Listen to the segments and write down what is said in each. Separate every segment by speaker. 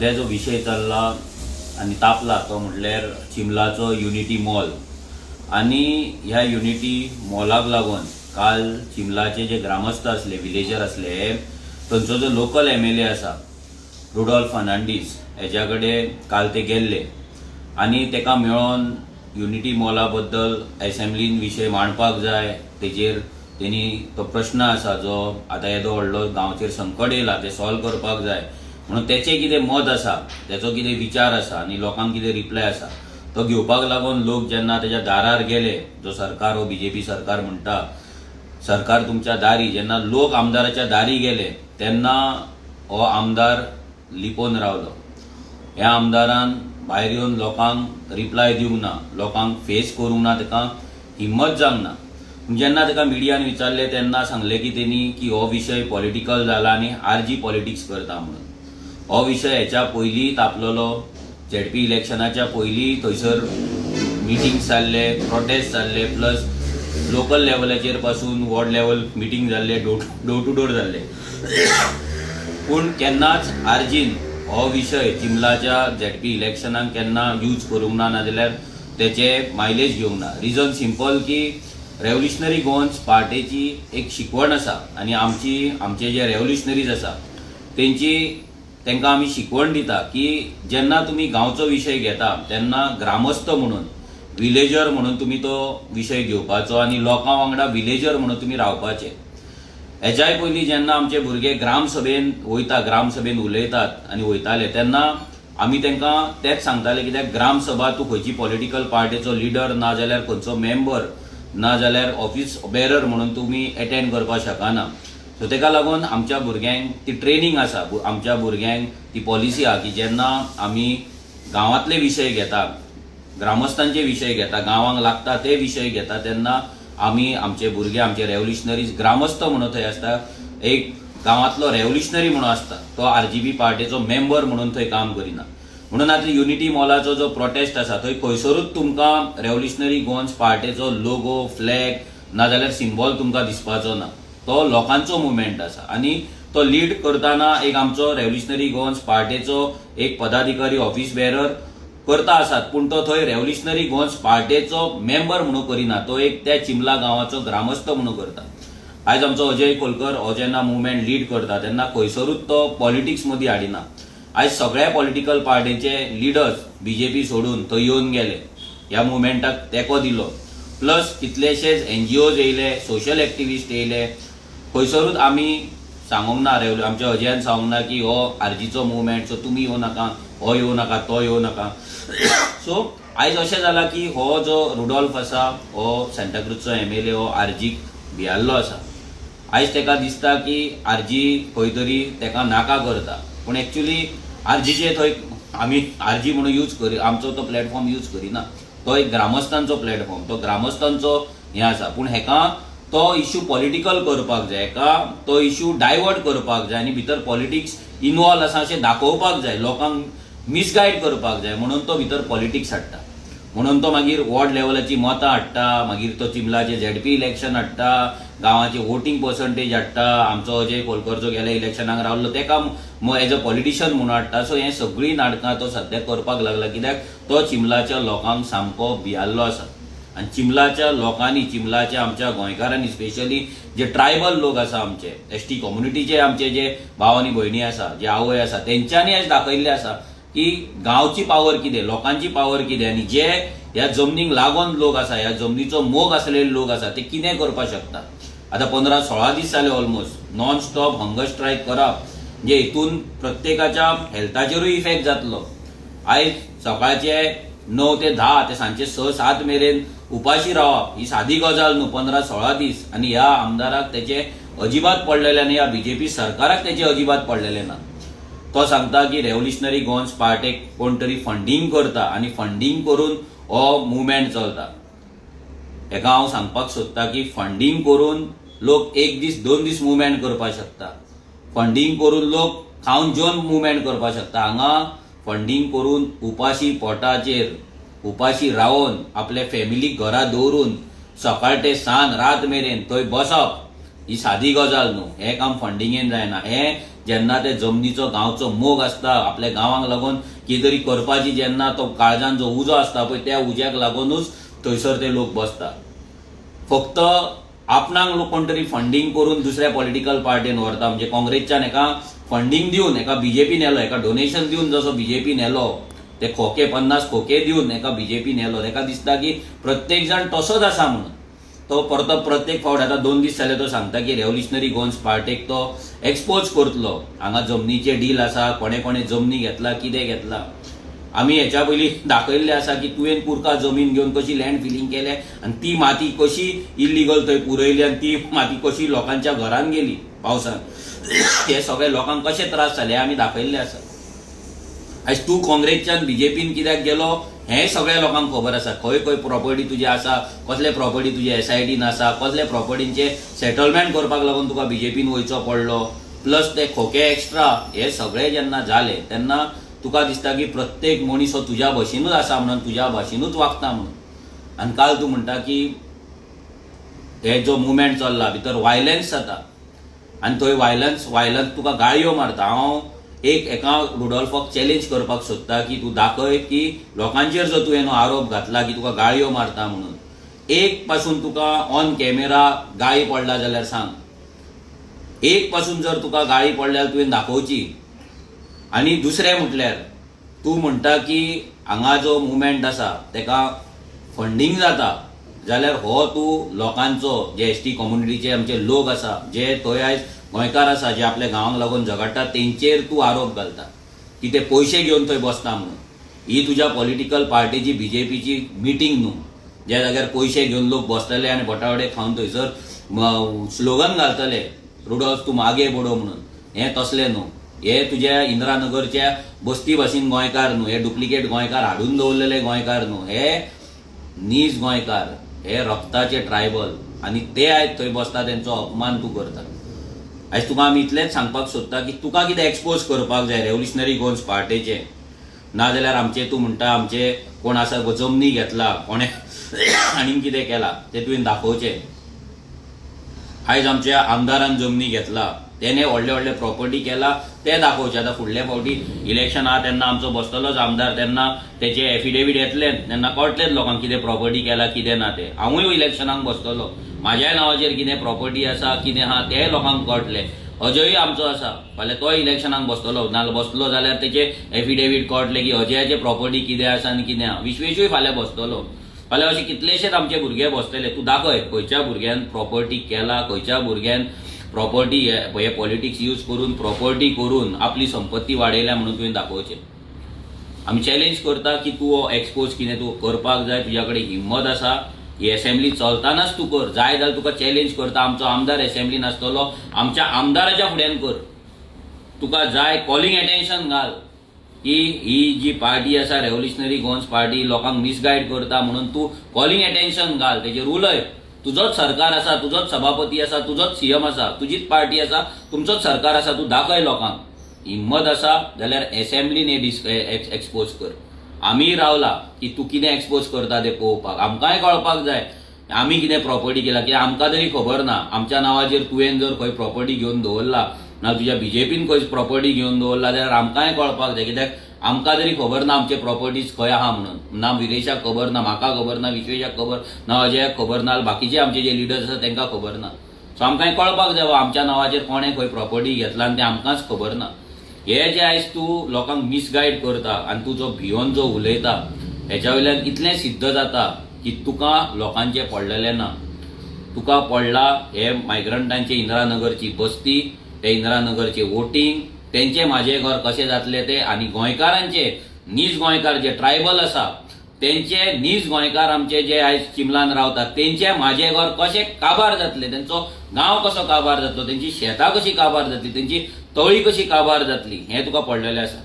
Speaker 1: सध्या जो विषय चालला आणि तापला तो म्हटल्यार चिंबलाचो युनिटी मॉल आणि ह्या युनिटी मॉलाक लागून काल चिंबलाचे जे ग्रामस्थ असले विलेजर असले तांचो जो लोकल MLA आसा रुडॉल्फ फर्नांडीस हेच्या कडेन काल ते गेल्ले आणि तेका मेळोन युनिटी मॉला बद्दल असेंब्लीन विशय मांडपाक जाय तेजेर तेणी तो प्रश्न आसा जो आतां येदो व्हडलो गांवचेर संकट येयला ते सॉल्व करपाक जाय म्हणून तेचें कितें मत आसा तेचो कितें विचार आसा आनी लोकांक कितें रिप्लाय आसा तो घेवपाक लागून लोक जेन्ना तेच्या दारार गेले जो सरकार हो BJP सरकार म्हणटा सरकार तुमच्या दारी जेन्ना लोक आमदाराच्या दारी गेले तेन्ना हो आमदार लिपोवन रावलो ह्या आमदारान भायर येवन लोकांक रिप्लाय दिवंक ना लोकांक फेस करूंक ना तेका हिम्मत जावंक ना जेन्ना तेका मिडियान विचारले तेन्ना सांगले की तेणी की हो विशय पॉलिटिकल जाला आनी RG पॉलिटिक्स करता म्हणून हो विशय हेच्या पयलीं तापलेलो ZP इलेक्शनाच्या पयलीं थंयसर मिटिंग्स जाल्ले प्रोटेस्ट जाल्ले प्लस लोकल लेवलाचेर पासून वॉर्ड लेवल मिटींग जाल्ले डोर टू डोर जाल्ले पूण केन्नाच RGन हो विशय चिंबलाच्या ZP इलेक्शनाक केन्ना यूज करूंक ना नाजाल्यार तेचे मायलेज घेवंक ना रिजन सिंपल की रेव्होल्युशनरी गोवन्स पार्टीची एक शिकवण आसा आनी आमचे जे रेव्होल्युशनरीज आसा तेंकां आमी शिकवण दिता की जेन्ना तुमी गांवचो विशय घेता तेन्ना ग्रामस्थ म्हणून विलेजर म्हणून तुमी तो विशय घेवपाचो आनी लोकां वांगडा विलेजर म्हणून तुमी रावपाचे हेच्याय पयलीं जेन्ना आमचे भुरगे ग्रामसभेन उलयतात आनी वयताले तेन्ना आमी तेंकां तेच सांगताले कित्याक ग्रामसभा तूं खंयची पॉलिटिकल पार्टीचो लिडर ना जाल्यार खंयचो मेंबर ना जाल्यार ऑफिस बेरर म्हणून तुमी अटेंड करपाक शकना सो तेका लागून आमच्या भुरग्यांक ती ट्रेनिंग आसा आमच्या भुरग्यांक ती पॉलिसी आहा की जेन्ना आमी गांवांतले विशय घेता ग्रामस्थांचे विशय घेता गांवांक लागता ते विशय घेता तेन्ना आमी आमचे भुरगे आमचे रेव्होल्युशनरीज ग्रामस्थ म्हणून थंय आसता एक गांवांतलो रेव्होल्युशनरी म्हणून आसता तो RGP पार्टीचो मेंबर म्हणून थंय काम करिना म्हणून आतां युनिटी मॉलाचो जो प्रोटेस्ट आसा थंय खंयसरूच तुमकां रेव्होल्युशनरी गोवन्स पार्टीचो लोगो फ्लॅग ना जाल्यार सिंबॉल तुमकां दिसपाचो ना तो लोकांचो मुवमेंट आसा आनी तो लीड करतना एक आमचो रेव्होल्युशनरी गोवन्स पार्टीचो एक पदाधिकारी ऑफिस बेरर करता आसात पूण तो थंय रेव्होल्युशनरी गोवन्स पार्टीचो मेंबर म्हणून करिना तो एक त्या चिंबला गांवाचो ग्रामस्थ म्हणून करता आयज आमचो अजय कोलकर हो जेन्ना मुवमेंट लीड करता तेन्ना खंयसरूच तो पॉलिटिक्स मदीं हाडिना आयज सगळ्या पॉलिटिकल पार्टीचे लिडर्स BJP सोडून थंय येवन गेले ह्या मुवमेंटाक तेंको दिलो प्लस कितलेशेच NGOज येयले सोशल एक्टिविस्ट येयले खंयसरूच आमी सांगूंक ना आमच्या अजयान सांगूंक ना की हो RGचो मुवमेंट सो तुमी येवं नाका हो येवं नाका तो येवं नाका सो आयज अशें जालां की हो जो रुडॉल्फ आसा हो सांताक्रूजचो MLA हो RGक भियाल्लो आसा आयज तेका दिसता की RG खंय तरी तेका नाका करता पूण एक्चुअली RGचे थंय आमी RG म्हणून यूज करी आमचो तो प्लॅटफॉर्म यूज करिना तो एक ग्रामस्थांचो प्लॅटफॉर्म तो ग्रामस्थांचो हें आसा पूण हेका तो इश्यू पॉलिटिकल करपाक जाय हेका तो इश्यू डायवर्ट करपाक जाय आनी भितर पॉलिटिक्स इनवॉल्व आसा अशें दाखोवपाक जाय लोकांक मिसगायड करपाक जाय म्हणून तो भितर पॉलिटिक्स हाडटा म्हणून तो मागीर वॉर्ड लेवलाची मतां हाडटा मागीर तो चिंबलाचे ZP इलेक्शन हाडटा गांवाचे वोटींग पर्संटेज हाडटा आमचो अजय कोलकर जो गेल्या इलेक्शनाक रावल्लो तेका एज अ पॉलिटिशियन म्हणून हाडटा सो हें सगळीं नाटकां तो सद्या करपाक लागला कित्याक तो चिंबलाच्या लोकांक सामको भियाल्लो आसा आनी चिंबलाच्या लोकांनी चिंबलाच्या आमच्या गोंयकारांनी स्पेशली जे ट्रायबल लोक आसा आमचे ST कम्युनिटीचे आमचे जे भाव आनी भयणी आसा जे आवय आसा तेंच्यांनी आयज दाखयल्लें आसा की गांवची पावर कितें लोकांची पावर कितें आनी जे ह्या जमनीक लागून लोक आसा ह्या जमनीचो मोग आसलेले लोक आसा ते कितें करपाक शकता आतां 15-16 दीस जाले almost non stop hunger strike करप जे हितून प्रत्येकाच्या हेल्थाचेरूय इफेक्ट जातलो आयज सकाळचे 9 ते 10 ते सांजचे 6-7 मेरेन उपाशी रावप ही सादी गजाल न्हू 15-16 दीस आनी ह्या आमदाराक तेचे अजिबात पडलेले आनी ह्या BJP सरकाराक तेचे अजिबात पडलेले ना तो सांगता की रेव्होल्युशनरी गोवन्स पार्टीक कोण तरी फंडिंग करता आनी फंडिंग करून हो मुवमेंट चलता हेका हांव सांगपाक सोदता की फंडिंग करून लोक 1 दीस 2 दीस मुवमेंट करपाक शकता फंडिंग करून लोक खावन जेवन मुवमेंट करपाक शकता हांगा फंडिंग करून उपाशी पोटाचेर उपाशी रावन आपले फॅमिलीक घरा दवरून सकाळ ते सांज रात मेरेन थंय बसप ही सादी गजाल न्हू. हे काम फंडिंगेन जायना. हे जेन्ना ते जमनीचो गांवचो मोग आसता, आपल्या गांवांक लागून कितें तरी करपाची जेन्ना तो काळजान जो उजो आसता पळय त्या उज्याक लागूनच थंयसर ते लोक बसता. फक्त आपणाक लोक कोण तरी फंडिंग करून दुसऱ्या पॉलिटिकल पार्टीन व्हरता. म्हणजे काँग्रेसच्यान एका फंडिंग दिवन एका बीजेपी नेलो, एका डोनेशन दिवन जसो बीजेपी नेलो, ते खोके 50 खोके दिवन एका बीजेपी नेलो. ताका दिसता की प्रत्येक जण तसोच आसा म्हणून. तो परतो प्रत्येक फावट आतां 2 दीस जाले तो सांगता की रेव्होल्युशनरी गोवन्स पार्टीक तो एक्सपोज करतलो. हांगा जमनीचे डील आसा, कोणे कोणे जमनी घेतला, कितें घेतला. आमी हेच्या पयलीं दाखयल्लें आसा की तुवें पुरका जमीन घेवन कशी लँड फिलिंग केलें आनी ती माती कशी इल्लिगल थंय पुरयली आनी ती माती कशी लोकांच्या घरान गेली पावसान. हे सगळे लोकांक कशे त्रास जाले आमी दाखयल्ले आसा. आयज तूं काँग्रेसच्यान बीजेपीन कित्याक गेलो हें सगळ्या लोकांक खबर आसा. खंय खंय प्रॉपर्टी तुजी आसा, कसले प्रॉपर्टी तुजे SITन आसा, कसले प्रॉपर्टींचे सेटलमेंट करपाक लागून तुका बीजेपीन वयचो पडलो, प्लस ते खोके एक्स्ट्रा, हे सगळे जेन्ना जाले तेन्ना तुका दिसता की प्रत्येक मनीस हो तुज्या भशेनूच आसा म्हणून, तुज्या भाशेनूच वागता म्हणून. आनी काल तूं म्हणटा की हे जो मुवमेंट चल्ला भितर वायलन्स जाता आनी थंय वायलन्स तुका गाळयो मारता. हांव एका रुडॉल्फाक चॅलेंज करपाक सोदता की तूं दाखय की लोकांचेर जो तुवें आरोप घातला की तुका गाळयो मारता म्हणून, एक पासून तुका ऑन कॅमेरा गाळी पडला जाल्यार सांग. एक पासून जर तुका गाळी पडल्यार तुवें दाखोवची. आनी दुसरें म्हटल्यार तूं म्हणटा की हांगा जो मुवमेंट आसा तेका फंडिंग जाता जाल्यार हो तूं लोकांचो जे ST कम्युनिटीचे आमचे लोक आसा, जे थंय आयज गोंयकार आसा, जे आपल्या गांवांक लागून झगडटा, तेंचेर तूं आरोप घालता की ते पयशे घेवन थंय बसता म्हणून. ही तुज्या पॉलिटिकल पार्टीची बीजेपीची मिटींग न्हू, ज्या जाग्यार पयशे घेवन लोक बसतले आनी बटावडे खावन थंयसर स्लोगन घालतले रुडॉल्फ तूं मागे बडो म्हणून. हें तसलें न्हू. हे तुज्या इंदिरानगरच्या बस्ती भाशेन गोंयकार न्हू, हे डुप्लिकेट गोंयकार हाडून दवरलेले गोंयकार न्हू, हे नीज गोंयकार, हे रक्ताचे ट्रायबल. आनी ते आयज थंय बसता तेंचो अपमान तूं करता. आयज तुका आमी इतलेंच सांगपाक सोदता की तुका कितें एक्सपोज करपाक जाय रेव्होल्युशनरी गोवन्स पार्टीचे, नाजाल्यार आमचे तूं म्हणटा आमचे कोण आसा जमनी घेतला, कोणे आनीक कितें केला तें तुवें दाखोवचें. आयज आमच्या आमदारान जमनी घेतला, तेणे व्हडले व्हडले प्रॉपर्टी केला ते दाखोवचे. आतां फुडल्या फावटी इलेक्शन आहा तेन्ना आमचो बसतलोच आमदार, तेन्ना तेचे एफिडेवीट येतले, तेन्ना कळटलेच लोकांक कितें प्रॉपर्टी केला कितें ना ते. हांवूय इलेक्शनाक बसतलो, म्हाज्याय नांवाचेर कितें प्रॉपर्टी आसा कितें आहा तें लोकांक कळटलें. अजयूय आमचो आसा, फाल्यां तोय इलेक्शनाक बसतलो, नाजाल्यार बसलो जाल्यार तेचे एफिडेवीट कळटले की अजयाचे प्रॉपर्टी कितें आसा आनी कितें आहा. विश्वेशूय फाल्यां बसतलो. फाल्यां अशे कितलेशेच आमचे भुरगे बसतले. तूं दाखय खंयच्या भुरग्यान प्रॉपर्टी केला, खंयच्या भुरग्यान प्रॉपर्टी हे पॉलिटिक्स यूज करून प्रॉपर्टी करून आपली संपत्ती वाडयल्या म्हणून तुवें दाखोवचें. आमी चॅलेंज करता की तूं हो एक्सपोज कितें तूं करपाक जाय, तुज्या कडेन हिम्मत आसा, ही असेंब्ली चलतानाच तूं कर. जाय जाल्यार तुका चॅलेंज करता, आमचो आमदार असेंब्लीन आसतलो, आमच्या आमदाराच्या फुड्यान कर. तुका जाय कॉलिंग अटेन्शन घाल की ही जी पार्टी आसा रेव्होल्युशनरी गोवन्स पार्टी लोकांक मिसगायड करता म्हणून तूं कॉलिंग अटेन्शन घाल, तेजेर उलय. तुजोच सरकार आसा, तुजोच सभापती आसा, तुजोच CM आसा, तुजीच पार्टी आसा, तुमचोच सरकार आसा. तूं दाखय लोकांक. हिम्मत आसा जाल्यार असेंब्लीन हे एक्सपोज कर. आमी रावला की तूं कितें एक्सपोज करता तें पळोवपाक. आमकांय कळपाक जाय आमी कितें प्रॉपर्टी केला, कित्याक आमकां तरी खबर ना. आमच्या नांवाचेर तुवें जर खंय प्रॉपर्टी घेवन दवरला ना तुज्या बीजेपीन खंय प्रॉपर्टी घेवन दवरला जाल्यार आमकांय कळपाक जाय. कित्याक आमकां तरी खबर ना आमचे प्रॉपर्टीज खंय आहा म्हणून. ना विरेशाक खबर ना, म्हाका खबर ना, विश्वेशाक खबर ना, अजयाक खबर ना, बाकीचे आमचे जे लिडर्स आसा तांकां खबर ना. सो आमकांय कळपाक जाय आमच्या नांवाचेर कोणें खंय प्रॉपर्टी घेतला आनी तें आमकांच खबर ना. हे जे आयज तूं लोकांक मिसगायड करता आनी तूं जो भियोन जो उलयता हेच्या वयल्यान इतलें सिद्ध जाता की तुका लोकांचें पडलेलें ना. तुका पडला हे मायग्रंटांचे इंदिरानगरची बस्ती, ते इंदिरानगरचे वोटींग, तेंचे म्हाजे घर कशें जातले ते, आनी गोंयकारांचे नीज गोंयकार जे ट्रायबल आसा तेंचे नीज गोंयकार आमचे जे आयज चिमलान रावतात तेंचे म्हाजे घर कशें काबार जातले, तेंचो गांव कसो काबार जातलो, तेंची शेतां कशी काबार जातली, तेंची तळी कशी काबार जातली, हें तुका पडलेलें आसा.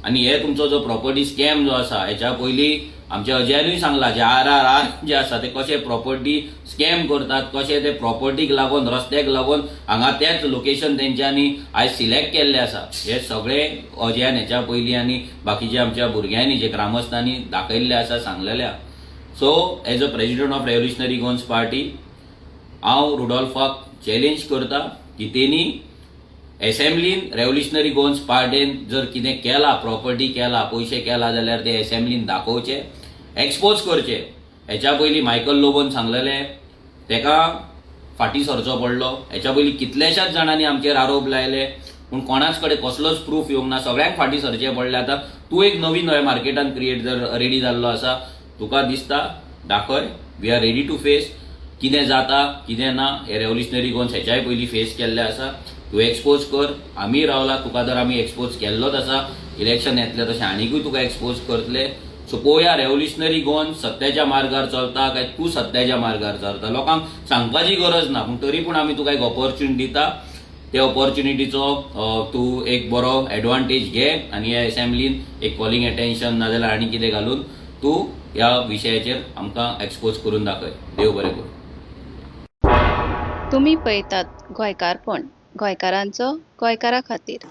Speaker 1: आनी हे तुमचो जो प्रॉपर्टी स्कॅम जो आसा हेच्या पयलीं आमच्या अजयानूय सांगला जे RRR जे आसा ते कशे प्रॉपर्टी स्कॅम करतात, कशे ते प्रॉपर्टीक लागून रस्त्याक लागून हांगा तेच लोकेशन तेंच्यांनी आयज सिलेक्ट केल्ले आसा. हे सगळे अजयान हेच्या पयलीं आनी बाकीच्या आमच्या भुरग्यांनी जे ग्रामस्थांनी दाखयल्ले आसा, सांगलेले आसा. So as a president of revolutionary Goans party हांव रुडॉल्फाक चॅलेंज करता की तेणी असेंब्लीन रेव्होल्युशनरी गोन्स पार्टेन जर कितें केला, प्रॉपर्टी केला, पयशे केला जाल्यार ते असेंब्लीन दाखोवचे, एक्सपोज करचे. हेच्या पयलीं मायकल लोबोन सांगलेलें तेका फाटीं सरचो पडलो. हेच्या पयलीं कितल्याशाच जाणांनी आमचेर आरोप लायले पूण कोणाच कडेन कसलोच प्रूफ येवंक ना. सगळ्यांक फाटीं सरचें पडलें. आतां तूं एक नवीन मार्केटान क्रिएट जर रेडी जाल्लो आसा, तुका दिसता दाखय, we are ready to face. कितें जाता कितें ना हे रेव्होल्युशनरी गोन्स हेच्याय पयलीं फेस केल्ले आसा. तूं एक्सपोज कर, आमी रावला. तुका जर आमी एक्सपोज केल्लोच आसा, इलेक्शन येतलें तशें आनीकूय तुका एक्सपोज करतले. सो पळोवया रेव्होल्युशनरी गोन्स सत्याच्या मार्गार चलता काय तूं सत्याच्या मार्गार चलता. लोकांक सांगपाची गरज ना, पूण तरी पूण आमी तुका एक ऑपॉर्च्युनिटी दिता. त्या ऑपॉर्च्युनिटीचो तूं एक बरो एडवांटेज घे आनी ह्या असेंब्लीन एक कॉलिंग अटेन्शन नाजाल्यार आनी कितें घालून तूं ह्या विशयाचेर आमकां एक्सपोज करून दाखय. देव बरें करूं.
Speaker 2: तुम्ही पळयतात गोंयकारपण, गोंयकारांचो गोंयकारा खातीर.